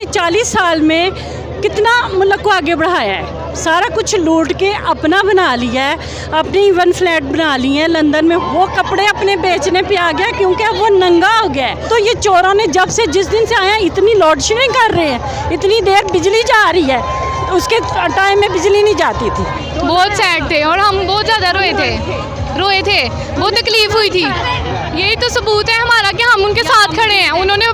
40 साल में कितना मुल्क को आगे बढ़ाया है, सारा कुछ लूट के अपना बना लिया है, अपनी इवन फ्लैट बना ली है लंदन में। वो कपड़े अपने बेचने पे आ गया क्योंकि अब वो नंगा हो गया है। तो ये चोरों ने जब से जिस दिन से आया इतनी लोड शेडिंग कर रहे हैं, इतनी देर बिजली जा रही है, तो उसके टाइम में बिजली नहीं जाती थी। बहुत सैड थे और हम बहुत ज़्यादा रोए थे, बहुत तकलीफ हुई थी। यही तो सबूत है हमारा कि हम उनके साथ खड़े हैं। उन्होंने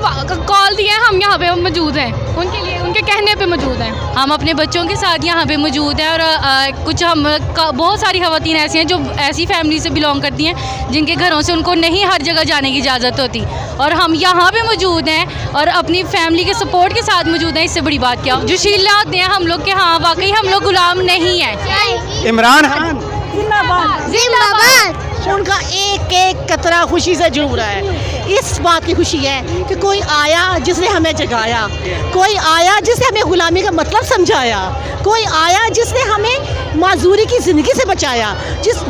कॉल दिया है, हम यहाँ पे मौजूद हैं, उनके लिए उनके कहने पे मौजूद हैं। हम अपने बच्चों के साथ यहाँ पे मौजूद हैं और कुछ हम बहुत सारी ख़वातीन ऐसी हैं जो ऐसी फैमिली से बिलोंग करती हैं जिनके घरों से उनको नहीं हर जगह जाने की इजाज़त होती, और हम यहाँ पे मौजूद हैं और अपनी फैमिली के सपोर्ट के साथ मौजूद हैं। इससे बड़ी बात क्या जो शीला होते हैं हम लोग के, हाँ वाकई हम लोग गुलाम नहीं हैं। इमरान खान जिंदाबाद। उनका एक एक कतरा खुशी से जुड़ रहा है। इस बात की खुशी है कि कोई आया जिसने हमें जगाया, कोई आया जिसने हमें गुलामी का मतलब समझाया, कोई आया जिसने हमें माजूरी की ज़िंदगी से बचाया,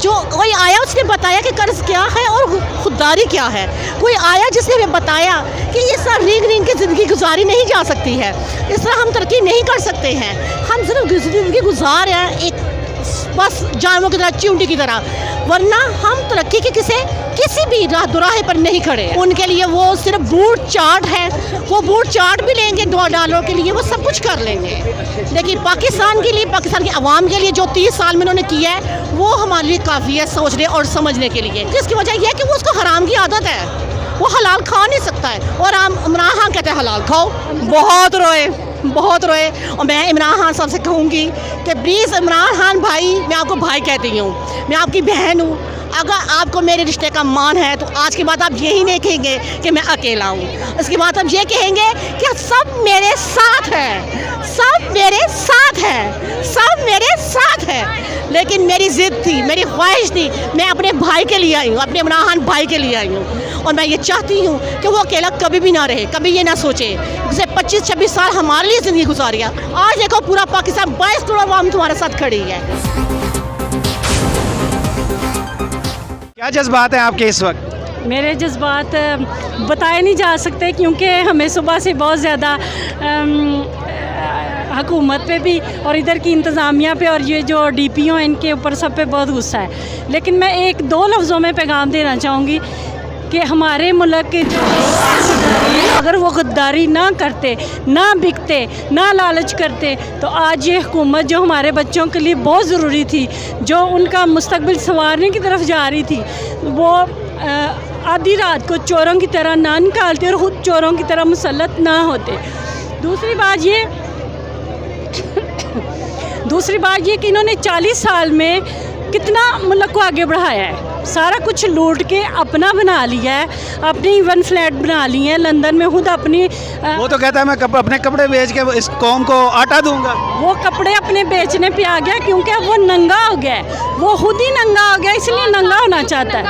कोई आया उसने बताया कि कर्ज क्या है और खुददारी क्या है, कोई आया जिसने हमें बताया कि इस तरह रींग रींग की ज़िंदगी गुजारी नहीं जा सकती है, इस तरह हम तरक्की नहीं कर सकते हैं, हम सिर्फ ज़िंदगी गुजार हैं एक बस जानवरों की तरह, चींटी की तरह, वरना हम तरक्की के किसी भी दुराहे पर नहीं खड़े। उनके लिए वो सिर्फ बूट चाट है, वो बूट चाट भी लेंगे $2 के लिए, वो सब कुछ कर लेंगे। लेकिन पाकिस्तान के लिए, पाकिस्तान की आवाम के लिए जो 30 साल में उन्होंने किया है वो हमारे लिए काफ़ी है सोचने और समझने के लिए। जिसकी वजह यह है कि वो उसको हराम की आदत है, वो हलाल खा नहीं सकता है, और हम इमरान खान कहते हैं हलाल खाओ। बहुत रोए और मैं इमरान खान साहब से कहूँगी कि प्लीज़ इमरान खान भाई, मैं आपको भाई कहती हूँ, मैं आपकी बहन हूँ, अगर आपको मेरे रिश्ते का मान है तो आज के बाद आप यही नहीं कहेंगे कि मैं अकेला हूँ, इसके बाद आप ये कहेंगे कि सब मेरे साथ हैं, सब मेरे साथ हैं, सब मेरे साथ हैं। लेकिन मेरी ज़िद थी, मेरी ख्वाहिश थी, मैं अपने भाई के लिए आई हूँ, अपने इमरान खान भाई के लिए आई हूँ, और मैं ये चाहती हूँ कि वो अकेला कभी भी ना रहे, कभी ये ना सोचे। जैसे 25-26 साल हमारे लिए ज़िंदगी गुजारी है, आज देखो पूरा पाकिस्तान 22 करोड़ आवाम तुम्हारे साथ खड़ी है। क्या जज्बात हैं आपके इस वक्त? मेरे जज्बात बताए नहीं जा सकते क्योंकि हमें सुबह से बहुत ज़्यादा हुकूमत पे भी और इधर की इंतज़ामिया पे और ये जो DPO हैं इनके ऊपर सब पे बहुत गुस्सा है। लेकिन मैं 1-2 लफ्ज़ों में पैगाम देना चाहूँगी कि हमारे मुल्क के जो अगर वो गद्दारी ना करते, ना बिकते, ना लालच करते, तो आज ये हुकूमत जो हमारे बच्चों के लिए बहुत ज़रूरी थी, जो उनका मुस्तकबिल संवारने की तरफ जा रही थी, वो आधी रात को चोरों की तरह ना निकालते और ख़ुद चोरों की तरह मुसल्लत ना होते। दूसरी बात ये कि इन्होंने 40 साल में कितना मुल्क को आगे बढ़ाया है, सारा कुछ लूट के अपना बना लिया है, अपनी इवन फ्लैट बना ली है लंदन में, खुद अपनी वो तो कहता है मैं अपने कपड़े बेच के इस कौम को आटा दूंगा। वो कपड़े अपने बेचने पे आ गया क्योंकि अब वो नंगा हो गया है, वो खुद ही नंगा हो गया, इसलिए नंगा होना चाहता है,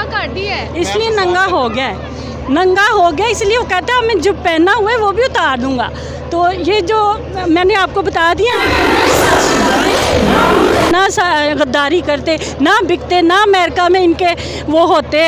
इसलिए नंगा हो गया, इसलिए वो कहता है मैं जो पहना हुआ है वो भी उतार दूंगा। तो ये जो मैंने आपको बता दिया, ना गद्दारी करते, ना बिकते, ना अमेरिका में इनके वो होते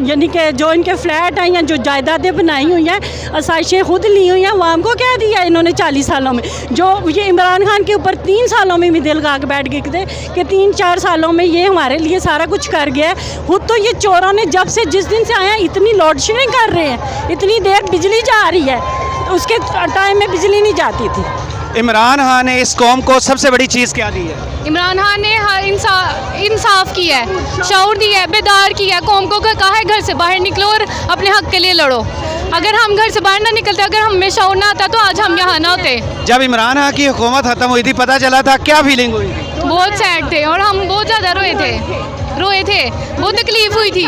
यानी कि जो इनके फ्लैट हैं या जो जायदादें बनाई हुई हैं, आसाइशें खुद ली हुई हैं, वहाँ को क्या दिया इन्होंने 40 सालों में। जो ये इमरान खान के ऊपर 3 सालों में भी दिल लगा के बैठ गए थे कि 3-4 सालों में ये हमारे लिए सारा कुछ कर गया है। खुद तो ये चोरों ने जब से जिस दिन से आया इतनी लोड शेडिंग कर रहे हैं, इतनी देर बिजली जा रही है, तो उसके टाइम में बिजली नहीं जाती थी। इमरान खान ने इस कौम को सबसे बड़ी चीज़ क्या दी है? इमरान खान ने हर इंसाफ किया है, शऊर दिया है, बेदार किया है, कौम को कहा है घर से बाहर निकलो और अपने हक के लिए लड़ो। अगर हम घर से बाहर ना निकलते, अगर हमें शऊर ना आता तो आज हम यहाँ ना होते। जब इमरान खान की हुकूमत खत्म हुई थी, पता चला था, क्या फीलिंग हुई? बहुत सैड थे और हम बहुत ज़्यादा रोए थे, बहुत तकलीफ हुई थी।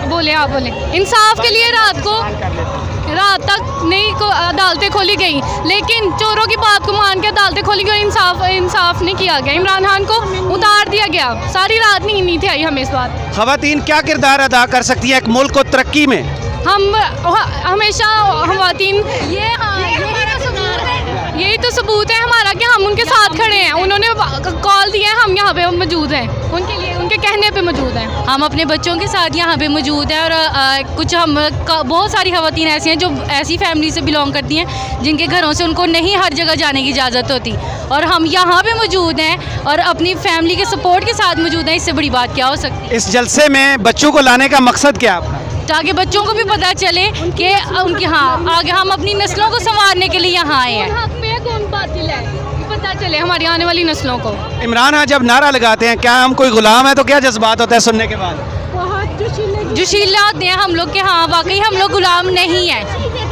बोले इंसाफ के लिए रात तक नहीं को अदालतें खोली गई, लेकिन चोरों की बात को मान के अदालतें खोली गई, इंसाफ नहीं किया गया, इमरान खान को उतार दिया गया। सारी रात नींद नहीं थी आई हमें इस बात। ख़वातीन क्या किरदार अदा कर सकती है एक मुल्क को तरक्की में? हम हमेशा ख़वातीन, यही तो सबूत है हमारा कि हम उनके साथ खड़े हैं। उन्होंने कॉल दिया है, हम यहाँ पे मौजूद हैं उनके लिए, उनके कहने पे मौजूद हैं। हम अपने बच्चों के साथ यहाँ पे मौजूद हैं और कुछ बहुत सारी ख़वातीन ऐसी हैं जो ऐसी फैमिली से बिलोंग करती हैं जिनके घरों से उनको नहीं हर जगह जाने की इजाज़त होती, और हम यहाँ पे मौजूद हैं और अपनी फैमिली के सपोर्ट के साथ मौजूद हैं। इससे बड़ी बात क्या हो सकती है? इस जलसे में बच्चों को लाने का मकसद क्या आपका? ताकि बच्चों को भी पता चले कि उनकी आगे हम अपनी नस्लों को संवारने के लिए यहाँ आए हैं। हक में कौन बातिल है पता चले हमारी आने वाली नस्लों को। इमरान खान जब नारा लगाते हैं क्या हम कोई गुलाम है, तो क्या जज्बात होता है सुनने के बाद? जोशीला होते हैं हम लोग के। हाँ वाकई हम लोग गुलाम नहीं हैं।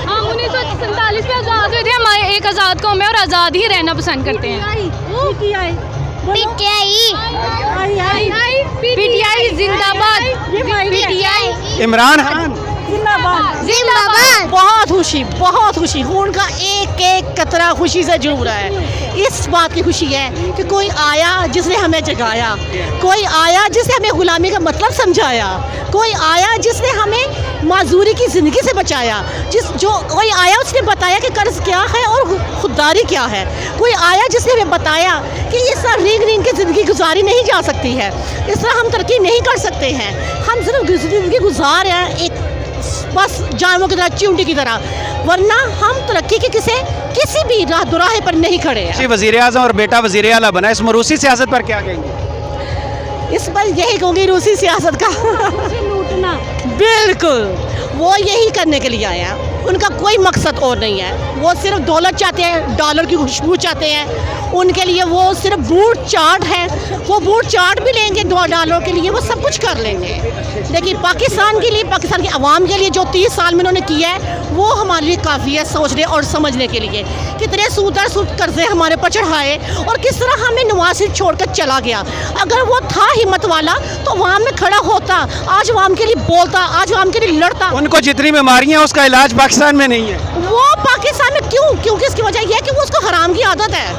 हम 1947 में आज़ाद हुए थे। हमारे एक आज़ाद कौम है और आज़ाद ही रहना पसंद करते हैं। पीटीआई जिंदाबाद। इमरान खान जिंदाबाद। बहुत खुशी खून का एक एक कतरा खुशी से जुड़ रहा है। इस बात की खुशी है कि कोई आया जिसने हमें जगाया, कोई आया जिसने हमें गुलामी का मतलब समझाया, कोई आया जिसने हमें माजूरी की ज़िंदगी से बचाया, कोई आया उसने बताया कि कर्ज क्या है और खुददारी क्या है, कोई आया जिसने हमें बताया कि इस तरह रिंग के ज़िंदगी गुजारी नहीं जा सकती है, इस तरह हम तरक्की नहीं कर सकते हैं। हम सिर्फ ज़िंदगी गुजार हैं एक बस जानवरों की तरह, चींटी की तरह, वरना हम तरक्की के किसी भी राह दुराहे पर नहीं खड़े हैं। वज़ीर आज़म और बेटा वज़ीर आला बना, इस मरूसी सियासत पर क्या कहेंगे? इस पर यही कहूँगी रूसी सियासत का लूटना, बिल्कुल वो यही करने के लिए आए हैं। उनका कोई मकसद और नहीं है। वो सिर्फ दौलत चाहते हैं, डॉलर की खुशबू चाहते हैं। उनके लिए वो सिर्फ बूट चाट है। वो बूट चाट भी लेंगे $2 के लिए, वो सब कुछ कर लेंगे। लेकिन पाकिस्तान के लिए, पाकिस्तान की आवाम के लिए जो 30 साल में उन्होंने किया है वो हमारे लिए काफ़ी है सोचने और समझने के लिए। कितने सूद कर्जे हमारे पर चढ़ाए और किस तरह हमें नवाज शरीफ छोड़कर चला गया। अगर वो था हिम्मत वाला तो अवाम में खड़ा होता, आज अवाम के लिए बोलता, आज अवाम के लिए लड़ता। उनको जितनी बीमारियां उसका इलाज पाकिस्तान में नहीं है। वो पाकिस्तान में क्यों? क्योंकि इसकी वजह यह है कि वो उसको हराम की आदत है,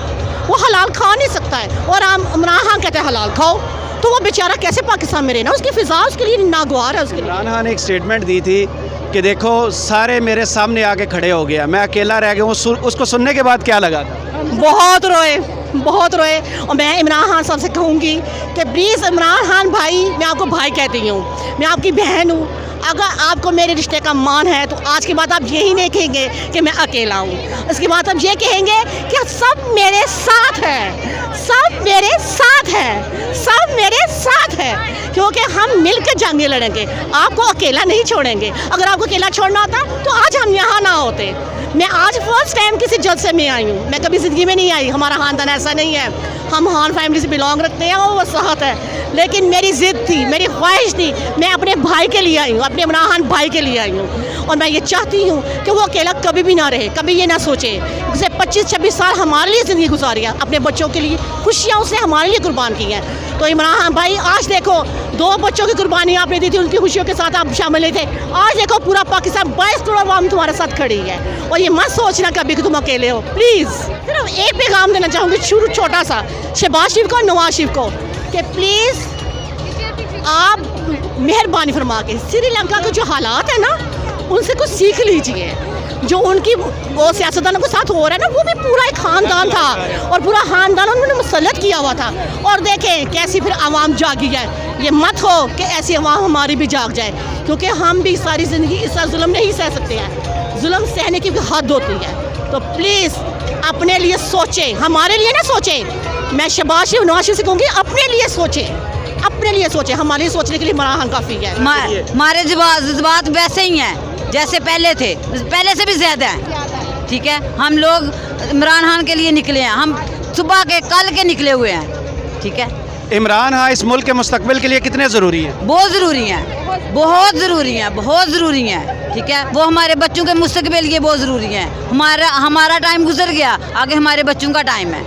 वो हलाल खा नहीं सकता है। और इमरान खान कहते हैं हलाल खाओ, तो वो बेचारा कैसे पाकिस्तान में रहना? उसकी फिजा उसके लिए नागवार है। उसके लिए इमरान खान ने एक स्टेटमेंट दी थी कि देखो सारे मेरे सामने आके खड़े हो गया, मैं अकेला रह गया हूँ। उसको सुनने के बाद क्या लगा था? बहुत रोए। और मैं इमरान खान साहब से कहूँगी कि प्लीज़ इमरान खान भाई, मैं आपको भाई कहती हूँ, मैं आपकी बहन हूँ। अगर आपको मेरे रिश्ते का मान है तो आज के बाद आप यही नहीं कहेंगे कि मैं अकेला हूँ। इसके बाद आप ये कहेंगे कि सब मेरे साथ है, सब मेरे साथ है, सब मेरे साथ है, क्योंकि हम मिलकर जंगें लड़ेंगे। आपको अकेला नहीं छोड़ेंगे। अगर आपको अकेला छोड़ना होता तो आज हम यहाँ ना होते। मैं आज फर्स्ट टाइम किसी जलसे में आई हूँ, मैं कभी ज़िंदगी में नहीं आई। हमारा ख़ानदान ऐसा नहीं है, हम खान फैमिली से बिलोंग रखते हैं और वो सहत है। लेकिन मेरी ज़िद थी, मेरी ख्वाहिश थी, मैं अपने भाई के लिए आई हूँ, अपने इमरान खान भाई के लिए आई हूँ। और मैं ये चाहती हूँ कि वो अकेला कभी भी ना रहे, कभी ये ना सोचे। जैसे 25-26 साल हमारे लिए ज़िंदगी गुजारी है, अपने बच्चों के लिए खुशियाँ उसने हमारे लिए कुर्बान की हैं। तो इमरान खान भाई आज देखो 2 बच्चों की कुर्बानी आपने दी थी, उनकी खुशियों के साथ आप शामिल थे। आज देखो पूरा पाकिस्तान 22 करोड़ आवाम तुम्हारे साथ खड़ी है। और ये मत सोचना कभी कि तुम अकेले हो। प्लीज़ सिर्फ एक पैगाम देना चाहूँगी छोटा सा शहबाज शरीफ को, नवाज शरीफ को, कि प्लीज़ आप मेहरबानी फरमा के श्रीलंका के जो हालात है ना उनसे कुछ सीख लीजिए। जो उनकी वो सियासतदानों के साथ हो रहा है ना, वो भी पूरा एक ख़ानदान था और पूरा ख़ानदान उन्होंने मुसल्लत किया हुआ था। और देखें कैसी फिर आवाम जागी है। ये मत हो कि ऐसी आवाम हमारी भी जाग जाए, क्योंकि हम भी सारी ज़िंदगी इस तरह जुल्म नहीं सह सकते हैं। जुल्म सहने की भी हद होती है। तो प्लीज़ अपने लिए सोचें, हमारे लिए ना सोचें। मैं शहबाज शरीफ, नवाज शरीफ से कहूँगी अपने लिए सोचें, अपने लिए सोचें। हमारे लिए सोचने के लिए इमरान खान काफ़ी है। हमारे जज्बात वैसे ही हैं जैसे पहले थे, पहले से भी ज़्यादा हैं। ठीक है, हम लोग इमरान खान के लिए निकले हैं, हम सुबह के कल के निकले हुए हैं। ठीक है, इमरान खान इस मुल्क के मुस्तकबिल के लिए कितने ज़रूरी हैं? बहुत ज़रूरी हैं, बहुत ज़रूरी हैं, बहुत ज़रूरी हैं। ठीक है, वो हमारे बच्चों के मुस्तकबिल के लिए बहुत ज़रूरी हैं। हमारा टाइम गुजर गया, आगे हमारे बच्चों का टाइम है।